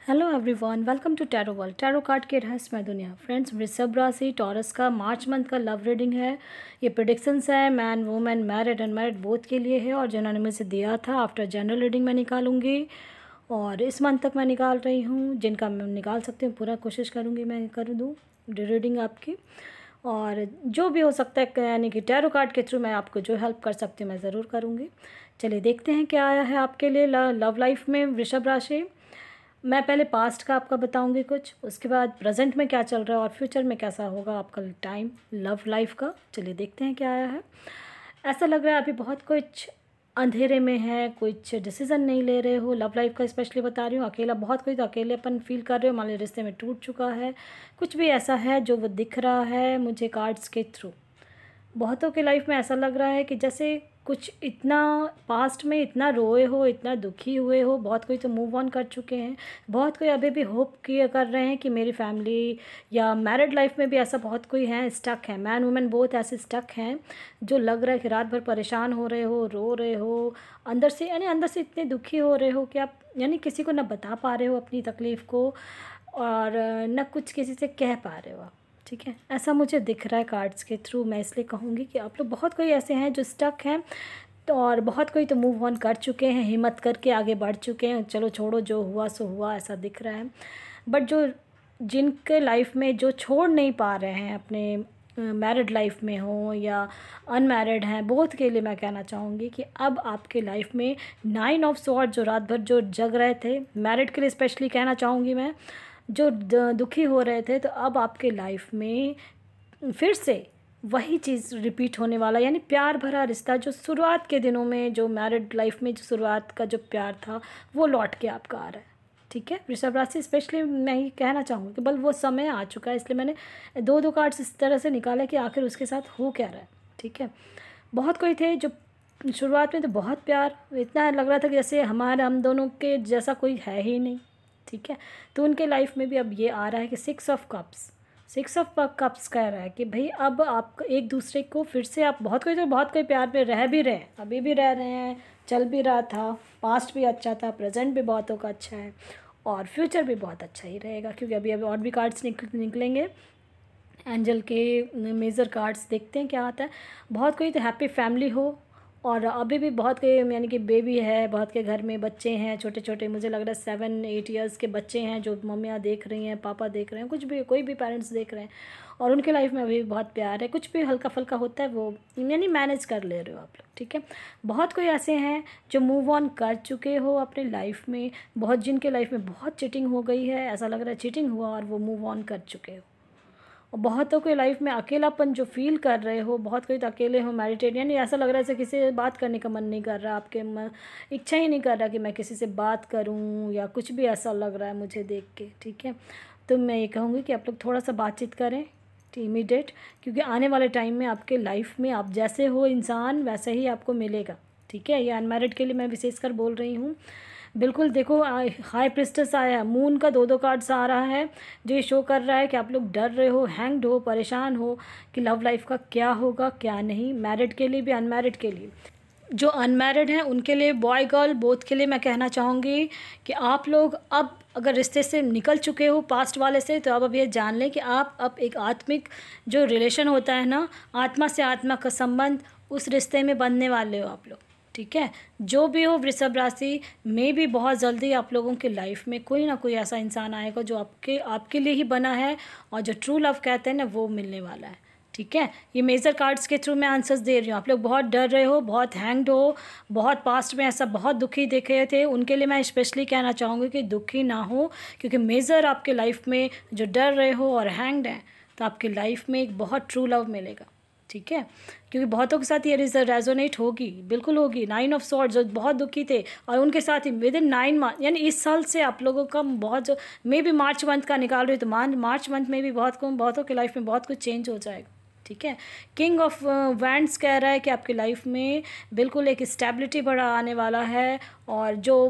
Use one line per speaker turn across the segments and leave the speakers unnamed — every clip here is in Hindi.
Hello everyone, welcome to tarot world. Tarot card के रहस्यमय दुनिया। फ्रेंड्स, वृषभ राशि टॉरस का मार्च मंथ का लव रीडिंग है। ये प्रेडिक्शंस है man women married unmarried both के लिए है और जिन्होंने मुझे दिया था आफ्टर जनरल रीडिंग मैं निकालूंगी और इस मंथ तक मैं निकाल रही हूँ। जिनका मैं निकाल सकती हूँ पूरा कोशिश करूँगी मैं कर दूँ रीडिंग आपकी, और जो भी हो सकता है यानी कि टैरो कार्ड के थ्रू मैं आपको जो हेल्प कर सकती हूँ मैं ज़रूर करूँगी। चलिए देखते हैं क्या आया है आपके लिए लव लाइफ में वृषभ राशि। मैं पहले पास्ट का आपका बताऊंगी कुछ, उसके बाद प्रेजेंट में क्या चल रहा है और फ्यूचर में कैसा होगा आपका टाइम लव लाइफ का। चलिए देखते हैं क्या आया है। ऐसा लग रहा है अभी बहुत कुछ अंधेरे में है, कुछ डिसीजन नहीं ले रहे हो। लव लाइफ का स्पेशली बता रही हूँ। अकेला बहुत कोई तो अकेलेपन फील कर रहे हो, मान लीजिए रिश्ते में टूट चुका है, कुछ भी ऐसा है जो वो दिख रहा है मुझे कार्ड्स के थ्रू। बहुतों के लाइफ में ऐसा लग रहा है कि जैसे कुछ इतना पास्ट में इतना रोए हो, इतना दुखी हुए हो। बहुत कोई तो मूव ऑन कर चुके हैं, बहुत कोई अभी भी होप किए कर रहे हैं कि मेरी फैमिली या मैरिड लाइफ में भी ऐसा बहुत कोई है स्टक है। मैन वुमेन बोथ ऐसे स्टक हैं जो लग रहा है कि रात भर परेशान हो रहे हो, रो रहे हो अंदर से, यानी अंदर से इतने दुखी हो रहे हो कि आप यानी किसी को ना बता पा रहे हो अपनी तकलीफ़ को और न कुछ किसी से कह पा रहे हो आप। ठीक है, ऐसा मुझे दिख रहा है कार्ड्स के थ्रू। मैं इसलिए कहूँगी कि आप लोग बहुत कोई ऐसे हैं जो स्टक हैं तो, और बहुत कोई तो मूव ऑन कर चुके हैं, हिम्मत करके आगे बढ़ चुके हैं। चलो छोड़ो, जो हुआ सो हुआ, ऐसा दिख रहा है। बट जो जिनके लाइफ में जो छोड़ नहीं पा रहे हैं अपने मैरिड लाइफ में हो या अनमैरिड हैं, बोथ के लिए मैं कहना चाहूँगी कि अब आपके लाइफ में 9 ऑफ स्वॉर्ड जो रात भर जो जग रहे थे, मैरिड के लिए स्पेशली कहना चाहूँगी मैं, जो दुखी हो रहे थे, तो अब आपके लाइफ में फिर से वही चीज़ रिपीट होने वाला, यानी प्यार भरा रिश्ता जो शुरुआत के दिनों में, जो मैरिड लाइफ में जो शुरुआत का जो प्यार था वो लौट के आपका आ रहा है। ठीक है, वृषभ राशि स्पेशली मैं ये कहना चाहूँगी कि बल वो समय आ चुका है। इसलिए मैंने दो कार्ड्स इस तरह से निकाला कि आखिर उसके साथ हो क्या रहा है। ठीक है, बहुत कोई थे जो शुरुआत में तो बहुत प्यार, इतना लग रहा था कि जैसे हम दोनों के जैसा कोई है ही नहीं। ठीक है, तो उनके लाइफ में भी अब ये आ रहा है कि 6 ऑफ कप्स कह रहा है कि भाई अब आप एक दूसरे को फिर से, आप बहुत कोई प्यार पे रह भी रहे हैं, अभी भी रह रहे हैं, चल भी रहा था, पास्ट भी अच्छा था, प्रेजेंट भी बहुतों का अच्छा है और फ्यूचर भी बहुत अच्छा ही रहेगा, क्योंकि अभी और भी कार्ड्स निकलेंगे एंजल के मेजर कार्ड्स। देखते हैं क्या आता है। बहुत कोई तो हैप्पी फैमिली हो और अभी भी बहुत के यानी कि बेबी है, बहुत के घर में बच्चे हैं छोटे छोटे, मुझे लग रहा है 7-8 ईयर्स के बच्चे हैं जो मम्मियाँ देख रही हैं, पापा देख रहे हैं, कुछ भी कोई भी पेरेंट्स देख रहे हैं और उनके लाइफ में अभी भी बहुत प्यार है। कुछ भी हल्का फुल्का होता है वो यानी मैनेज कर ले रहे हो आप लोग। ठीक है, बहुत कोई ऐसे हैं जो मूव ऑन कर चुके हो अपने लाइफ में, बहुत जिनके लाइफ में बहुत चीटिंग हो गई है, ऐसा लग रहा है चीटिंग हुआ और वो मूव ऑन कर चुके हो। और बहुतों के लाइफ में अकेलापन जो फील कर रहे हो, बहुत कोई तो अकेले हो, मैरिटेड, यानी ऐसा लग रहा है जैसे किसी से बात करने का मन नहीं कर रहा, आपके इच्छा ही नहीं कर रहा कि मैं किसी से बात करूं या कुछ भी, ऐसा लग रहा है मुझे देख के। ठीक है, तो मैं ये कहूँगी कि आप लोग थोड़ा सा बातचीत करें इमीडिएट, क्योंकि आने वाले टाइम में आपके लाइफ में आप जैसे हो इंसान वैसे ही आपको मिलेगा। ठीक है, ये अनमैरिड के लिए मैं विशेषकर बोल रही हूँ। बिल्कुल देखो, हाई प्रिस्टेस आया है, मून का 2 कार्ड्स आ रहा है जो ये शो कर रहा है कि आप लोग डर रहे हो, हैंग्ड हो, परेशान हो कि लव लाइफ का क्या होगा क्या नहीं। मैरिड के लिए भी अनमैरिड के लिए, जो अनमैरिड हैं उनके लिए, बॉय गर्ल बोथ के लिए मैं कहना चाहूँगी कि आप लोग अब अगर रिश्ते से निकल चुके हो पास्ट वाले से, तो अब ये जान लें कि आप अब एक आत्मिक जो रिलेशन होता है ना, आत्मा से आत्मा का संबंध, उस रिश्ते में बनने वाले हो आप लोग। ठीक है, जो भी हो वृषभ राशि में भी बहुत जल्दी आप लोगों की लाइफ में कोई ना कोई ऐसा इंसान आएगा जो आपके लिए ही बना है और जो ट्रू लव कहते हैं ना वो मिलने वाला है। ठीक है, ये मेजर कार्ड्स के थ्रू मैं आंसर्स दे रही हूँ। आप लोग बहुत डर रहे हो, बहुत हैंग्ड हो, बहुत पास्ट में ऐसा बहुत दुखी देखे थे, उनके लिए मैं स्पेशली कहना चाहूँगी कि दुखी ना हो, क्योंकि मेजर आपके लाइफ में जो डर रहे हो और हैंग्ड हैं, तो आपकी लाइफ में एक बहुत ट्रू लव मिलेगा। ठीक है, क्योंकि बहुतों के साथ ये रेजोनेट होगी, बिल्कुल होगी। 9 ऑफ स्वॉर्ड्स जो बहुत दुखी थे और उनके साथ ही विद इन 9 मंथ, यानी इस साल से आप लोगों का बहुत जो मे भी मार्च मंथ का निकाल रही, तो मार्च मंथ में भी बहुतों की लाइफ में बहुत कुछ चेंज हो जाएगा। ठीक है, किंग ऑफ वैंड्स कह रहा है कि आपकी लाइफ में बिल्कुल एक स्टेबिलिटी बड़ा आने वाला है, और जो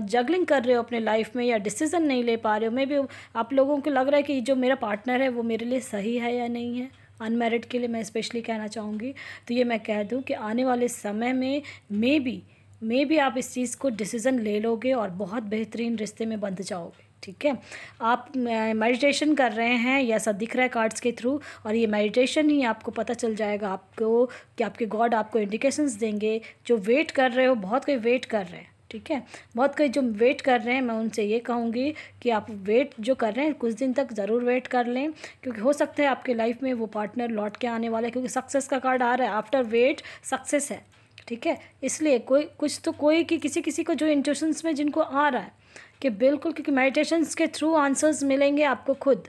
जगलिंग कर रहे हो अपने लाइफ में या डिसीजन नहीं ले पा रहे हो, मे भी आप लोगों को लग रहा है कि जो मेरा पार्टनर है वो मेरे लिए सही है या नहीं है। अनमैरिड के लिए मैं स्पेशली कहना चाहूँगी, तो ये मैं कह दूँ कि आने वाले समय में मे बी आप इस चीज़ को डिसीज़न ले लोगे और बहुत बेहतरीन रिश्ते में बंध जाओगे। ठीक है। आप मेडिटेशन कर रहे हैं, ये ऐसा दिख रहा है कार्ड्स के थ्रू, और ये मेडिटेशन ही आपको पता चल जाएगा आपको कि आपके गॉड आपको इंडिकेशंस देंगे। जो वेट कर रहे हो, बहुत कोई वेट कर रहे हैं, ठीक है, बहुत कोई जो वेट कर रहे हैं, मैं उनसे ये कहूँगी कि आप वेट जो कर रहे हैं कुछ दिन तक ज़रूर वेट कर लें, क्योंकि हो सकता है आपके लाइफ में वो पार्टनर लौट के आने वाला है, क्योंकि सक्सेस का कार्ड आ रहा है, आफ्टर वेट सक्सेस है, ठीक है। इसलिए कोई कुछ तो कोई कि किसी किसी को जो इंट्यूशंस में जिनको आ रहा है कि बिल्कुल, क्योंकि मेडिटेशंस के थ्रू आंसर्स मिलेंगे आपको खुद।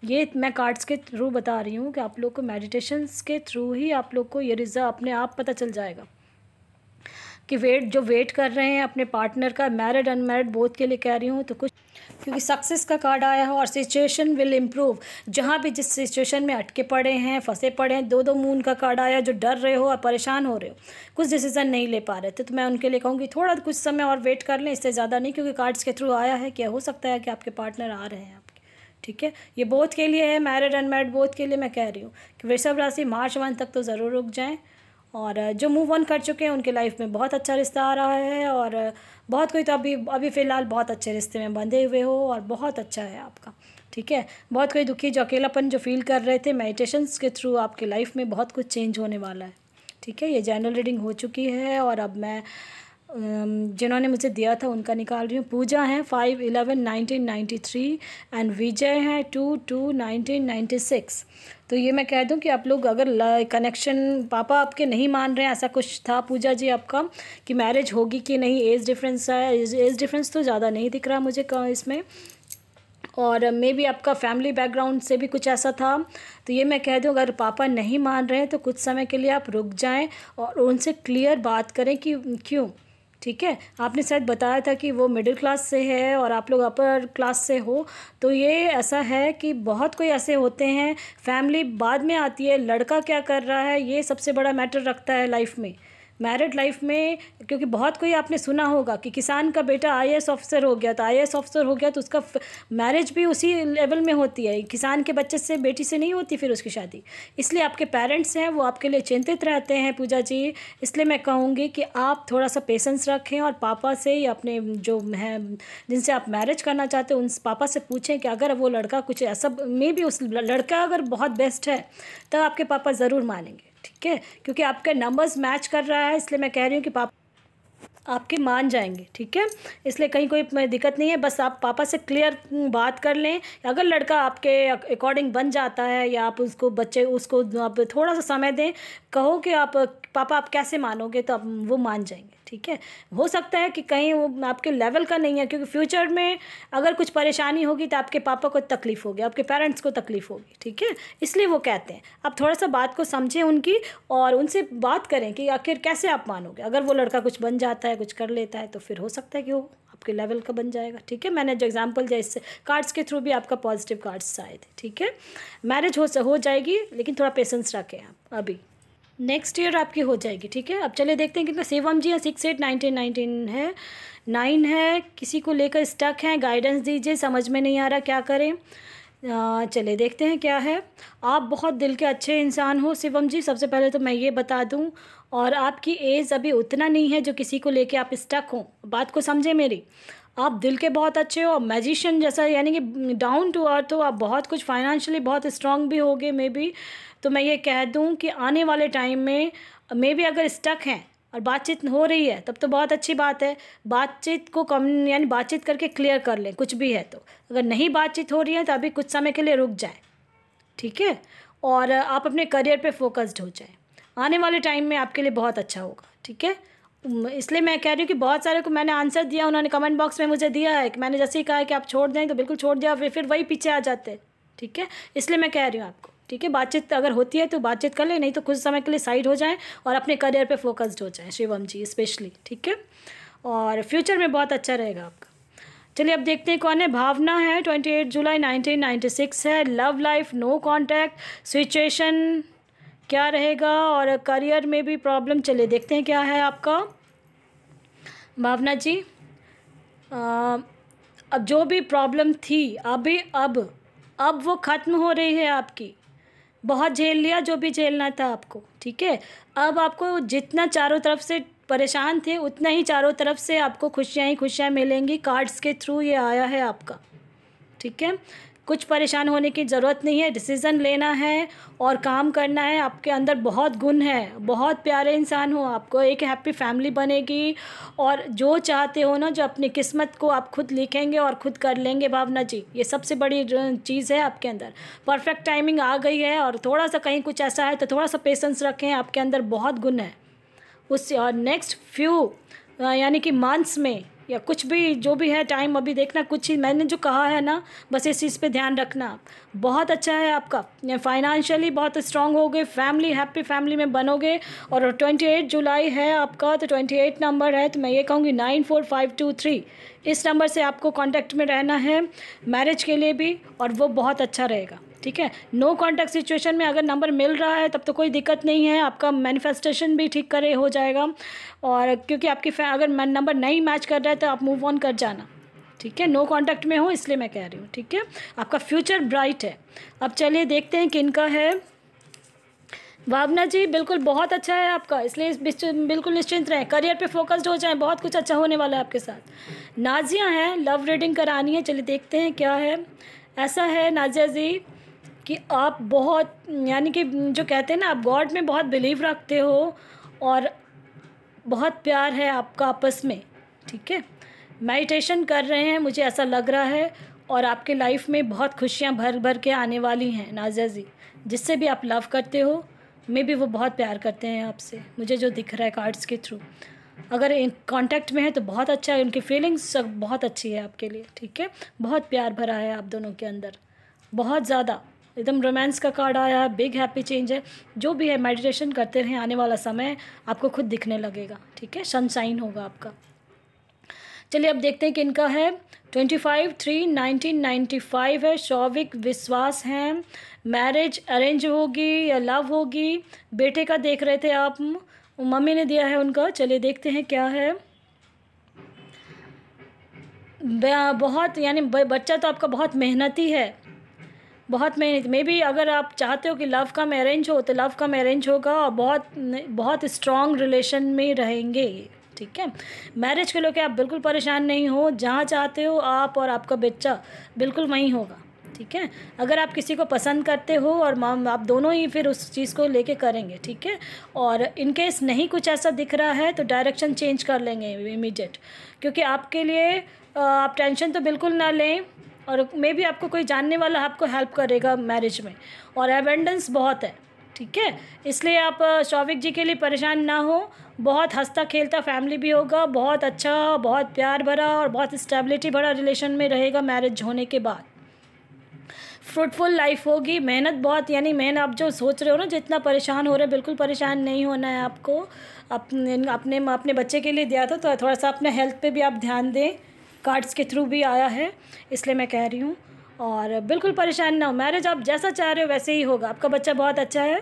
ये मैं कार्ड्स के थ्रू बता रही हूँ कि आप लोग को मेडिटेशंस के थ्रू ही आप लोग को ये रिजल्ट अपने आप पता चल जाएगा कि वेट कर रहे हैं अपने पार्टनर का, मैरिड अनमैरिड बोथ के लिए कह रही हूँ, तो कुछ क्योंकि सक्सेस का कार्ड आया है और सिचुएशन विल इम्प्रूव। जहाँ भी जिस सिचुएशन में अटके पड़े हैं, फंसे पड़े हैं, 2-2 मून का कार्ड आया, जो डर रहे हो और परेशान हो रहे हो, कुछ डिसीजन नहीं ले पा रहे थे, तो मैं उनके लिए कहूँगी थोड़ा कुछ समय और वेट कर लें, इससे ज़्यादा नहीं, क्योंकि कार्ड्स के थ्रू आया है कि हो सकता है कि आपके पार्टनर आ रहे हैं आपके, ठीक है। ये बोथ के लिए है, मैरिड अनमैरिड बोथ के लिए मैं कह रही हूँ कि वृषभ राशि मार्च 1 तक तो ज़रूर रुक जाएँ, और जो मूव ऑन कर चुके हैं उनके लाइफ में बहुत अच्छा रिश्ता आ रहा है, और बहुत कोई तो अभी फ़िलहाल बहुत अच्छे रिश्ते में बंधे हुए हो और बहुत अच्छा है आपका, ठीक है। बहुत कोई दुखी जो अकेलापन जो फील कर रहे थे, मेडिटेशंस के थ्रू आपके लाइफ में बहुत कुछ चेंज होने वाला है, ठीक है। ये जनरल रीडिंग हो चुकी है, और अब मैं जिन्होंने मुझे दिया था उनका निकाल रही हूँ। पूजा है 5/11/1993 एंड विजय है 2/2/1996। तो ये मैं कह दूं कि आप लोग अगर कनेक्शन पापा आपके नहीं मान रहे हैं, ऐसा कुछ था पूजा जी आपका कि मैरिज होगी कि नहीं, एज डिफरेंस है, एज डिफरेंस तो ज़्यादा नहीं दिख रहा मुझे इसमें, और मे बी आपका फैमिली बैकग्राउंड से भी कुछ ऐसा था। तो ये मैं कह दूं अगर पापा नहीं मान रहे हैं तो कुछ समय के लिए आप रुक जाएं और उनसे क्लियर बात करें कि क्यों, ठीक है। आपने शायद बताया था कि वो मिडिल क्लास से है और आप लोग अपर क्लास से हो, तो ये ऐसा है कि बहुत कोई ऐसे होते हैं, फैमिली बाद में आती है, लड़का क्या कर रहा है ये सबसे बड़ा मैटर रखता है लाइफ में, मैरिड लाइफ में। क्योंकि बहुत कोई आपने सुना होगा कि किसान का बेटा आईएएस ऑफिसर हो गया, तो आईएएस ऑफिसर हो गया तो उसका मैरिज भी उसी लेवल में होती है, किसान के बच्चे से, बेटी से नहीं होती फिर उसकी शादी। इसलिए आपके पेरेंट्स हैं वो आपके लिए चिंतित रहते हैं पूजा जी, इसलिए मैं कहूँगी कि आप थोड़ा सा पेशेंस रखें और पापा से या अपने जो हैं जिनसे आप मैरिज करना चाहते हैं उन पापा से पूछें कि अगर वो लड़का कुछ ऐसा, मे बी उस लड़का अगर बहुत बेस्ट है तो आपके पापा ज़रूर मानेंगे, ठीक है। क्योंकि आपके नंबर्स मैच कर रहा है, इसलिए मैं कह रही हूँ कि पापा आपके मान जाएंगे, ठीक है। इसलिए कहीं कोई दिक्कत नहीं है, बस आप पापा से क्लियर बात कर लें। अगर लड़का आपके अकॉर्डिंग बन जाता है या आप उसको आप थोड़ा सा समय दें, कहो कि आप पापा आप कैसे मानोगे, तो आप वो मान जाएंगे, ठीक है। हो सकता है कि कहीं वो आपके लेवल का नहीं है, क्योंकि फ्यूचर में अगर कुछ परेशानी होगी तो आपके पापा को तकलीफ़ होगी, आपके पेरेंट्स को तकलीफ़ होगी, ठीक है। इसलिए वो कहते हैं आप थोड़ा सा बात को समझें उनकी और उनसे बात करें कि आखिर कैसे आप मानोगे। अगर वो लड़का कुछ बन जाता है, कुछ कर लेता है, तो फिर हो सकता है कि वो आपके लेवल का बन जाएगा, ठीक है। मैंने जो एग्जांपल दिया इससे कार्ड्स के थ्रू भी आपका पॉजिटिव कार्ड्स आए थे, ठीक है। मैरिज हो जाएगी, लेकिन थोड़ा पेशेंस रखें आप, अभी नेक्स्ट ईयर आपकी हो जाएगी, ठीक है। अब चलिए देखते हैं कितना। शिवम जी है 6/8/1919 है, 9 है, किसी को लेकर स्टक हैं, गाइडेंस दीजिए, समझ में नहीं आ रहा क्या करें। चलिए देखते हैं क्या है। आप बहुत दिल के अच्छे इंसान हो शिवम जी, सबसे पहले तो मैं ये बता दूं, और आपकी एज अभी उतना नहीं है जो किसी को लेके आप स्टक हो, बात को समझे मेरी। आप दिल के बहुत अच्छे हो, मैजिशियन जैसा, यानी कि डाउन टू अर्थ हो, आप बहुत कुछ फाइनेंशियली बहुत स्ट्रांग भी होगे मे बी। तो मैं ये कह दूं कि आने वाले टाइम में मे बी अगर स्टक हैं और बातचीत हो रही है तब तो बहुत अच्छी बात है, बातचीत को कम यानी बातचीत करके क्लियर कर लें कुछ भी है तो। अगर नहीं बातचीत हो रही है तो अभी कुछ समय के लिए रुक जाए, ठीक है, और आप अपने करियर पे फोकस्ड हो जाए, आने वाले टाइम में आपके लिए बहुत अच्छा होगा, ठीक है। इसलिए मैं कह रही हूँ कि बहुत सारे को मैंने आंसर दिया, उन्होंने कमेंट बॉक्स में मुझे दिया है कि मैंने जैसे ही कहा है कि आप छोड़ दें तो बिल्कुल छोड़ दिया, फिर वही पीछे आ जाते हैं, ठीक है। इसलिए मैं कह रही हूँ आपको, ठीक है, बातचीत अगर होती है तो बातचीत कर ले, नहीं तो कुछ समय के लिए साइड हो जाएं और अपने करियर पे फोकस्ड हो जाएं शिवम जी स्पेशली, ठीक है, और फ्यूचर में बहुत अच्छा रहेगा आपका। चलिए अब देखते हैं कौन है। भावना है 28 जुलाई 1996 है, love life no contact, situation क्या रहेगा, और करियर में भी प्रॉब्लम। चलिए देखते हैं क्या है आपका भावना जी। अब जो भी प्रॉब्लम थी अभी अब वो ख़त्म हो रही है आपकी, बहुत झेल लिया जो भी झेलना था आपको, ठीक है। अब आपको जितना चारों तरफ से परेशान थे उतना ही चारों तरफ से आपको खुशियाँ ही खुशियाँ मिलेंगी, कार्ड्स के थ्रू ये आया है आपका, ठीक है। कुछ परेशान होने की ज़रूरत नहीं है, डिसीज़न लेना है और काम करना है। आपके अंदर बहुत गुण है, बहुत प्यारे इंसान हो, आपको एक हैप्पी फैमिली बनेगी और जो चाहते हो ना, जो अपनी किस्मत को आप खुद लिखेंगे और खुद कर लेंगे भावना जी। ये सबसे बड़ी चीज़ है आपके अंदर। परफेक्ट टाइमिंग आ गई है और थोड़ा सा कहीं कुछ ऐसा है तो थोड़ा सा पेशेंस रखें, आपके अंदर बहुत गुण है उससे। और नेक्स्ट फ्यू यानी कि मंथ्स में या कुछ भी जो भी है टाइम अभी देखना, कुछ ही मैंने जो कहा है ना, बस इस चीज़ पे ध्यान रखना। बहुत अच्छा है आपका, फाइनेंशियली बहुत स्ट्रांग होगे, फैमिली हैप्पी फैमिली में बनोगे। और 28 जुलाई है आपका, तो 28 नंबर है, तो मैं ये कहूँगी 94523 इस नंबर से आपको कांटेक्ट में रहना है मैरिज के लिए भी, और वो बहुत अच्छा रहेगा, ठीक है। नो कांटेक्ट सिचुएशन में अगर नंबर मिल रहा है तब तो कोई दिक्कत नहीं है, आपका मैनिफेस्टेशन भी ठीक करे हो जाएगा। और क्योंकि आपकी अगर नंबर नहीं मैच कर रहा है तो आप मूव ऑन कर जाना, ठीक है। नो कांटेक्ट में हो इसलिए मैं कह रही हूँ, ठीक है। आपका फ्यूचर ब्राइट है। अब चलिए देखते हैं किनका है। भावना जी बिल्कुल बहुत अच्छा है आपका, इसलिए बिल्कुल निश्चिंत रहें, करियर पे फोकस्ड हो जाएं, बहुत कुछ अच्छा होने वाला है आपके साथ। नाजिया हैं, लव रीडिंग करानी है, चलिए देखते हैं क्या है। ऐसा है नाजिया जी कि आप बहुत यानी कि जो कहते हैं ना, आप गॉड में बहुत बिलीव रखते हो और बहुत प्यार है आपका आपस में, ठीक है। मेडिटेशन कर रहे हैं, मुझे ऐसा लग रहा है, और आपके लाइफ में बहुत खुशियाँ भर भर के आने वाली हैं नाजिया जी। जिससे भी आप लव करते हो, मे भी वो बहुत प्यार करते हैं आपसे, मुझे जो दिख रहा है कार्ड्स के थ्रू। अगर इन कांटेक्ट में है तो बहुत अच्छा है, उनकी फीलिंग्स बहुत अच्छी है आपके लिए, ठीक है। बहुत प्यार भरा है आप दोनों के अंदर, बहुत ज़्यादा, एकदम रोमांस का कार्ड आया है, बिग हैप्पी चेंज है। जो भी है मेडिटेशन करते रहें, आने वाला समय आपको खुद दिखने लगेगा, ठीक है, सनशाइन होगा आपका। चलिए अब देखते हैं कि इनका है 25/3/1995 है, शौविक विश्वास हैं। मैरिज अरेंज होगी या लव होगी, बेटे का देख रहे थे आप, मम्मी ने दिया है उनका। चलिए देखते हैं क्या है। बहुत यानी बच्चा तो आपका बहुत मेहनती है, बहुत मेहनत में भी। अगर आप चाहते हो कि लव का मैरिज हो तो लव का मैरिज होगा, और बहुत बहुत स्ट्रॉन्ग रिलेशन में रहेंगे, ठीक है। मैरिज को लेकर आप बिल्कुल परेशान नहीं हो, जहाँ चाहते हो आप और आपका बच्चा बिल्कुल वहीं होगा, ठीक है। अगर आप किसी को पसंद करते हो और आप दोनों ही फिर उस चीज़ को लेके करेंगे, ठीक है। और इनकेस नहीं कुछ ऐसा दिख रहा है तो डायरेक्शन चेंज कर लेंगे इमीडिएट, क्योंकि आपके लिए आप टेंशन तो बिल्कुल ना लें, और मे भी आपको कोई जानने वाला आपको हेल्प करेगा मैरिज में, और एबेंडेंस बहुत है, ठीक है। इसलिए आप शौविक जी के लिए परेशान ना हो, बहुत हंसता खेलता फैमिली भी होगा, बहुत अच्छा, बहुत प्यार भरा और बहुत स्टेबिलिटी भरा रिलेशन में रहेगा मैरिज होने के बाद। फ्रूटफुल लाइफ होगी, मेहनत बहुत, यानी मेहनत आप जो सोच रहे हो ना, जितना परेशान हो रहे हैं, बिल्कुल परेशान नहीं होना है आपको। अपने बच्चे के लिए दिया था तो थोड़ा सा अपने हेल्थ पे भी आप ध्यान दें, कार्ड्स के थ्रू भी आया है इसलिए मैं कह रही हूँ। और बिल्कुल परेशान ना हो, मैरिज आप जैसा चाह रहे हो वैसे ही होगा। आपका बच्चा बहुत अच्छा है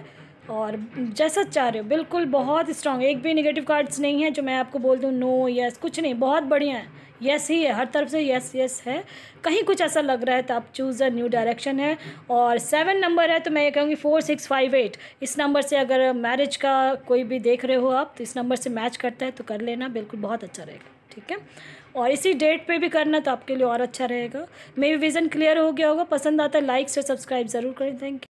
और जैसा चाह रहे हो बिल्कुल बहुत स्ट्रांग, एक भी नेगेटिव कार्ड्स नहीं है जो मैं आपको बोल दूँ नो यस, कुछ नहीं, बहुत बढ़िया है, यस ही है, हर तरफ से यस यस है। कहीं कुछ ऐसा लग रहा है तो आप चूज़ अ न्यू डायरेक्शन है। और 7 नंबर है तो मैं ये कहूँगी 4658 इस नंबर से अगर मैरिज का कोई भी देख रहे हो आप तो इस नंबर से मैच करता है तो कर लेना, बिल्कुल बहुत अच्छा रहेगा, ठीक है। और इसी डेट पे भी करना तो आपके लिए और अच्छा रहेगा। मेरी विज़न क्लियर हो गया होगा, पसंद आता है लाइक से सब्सक्राइब ज़रूर करें। Thank you.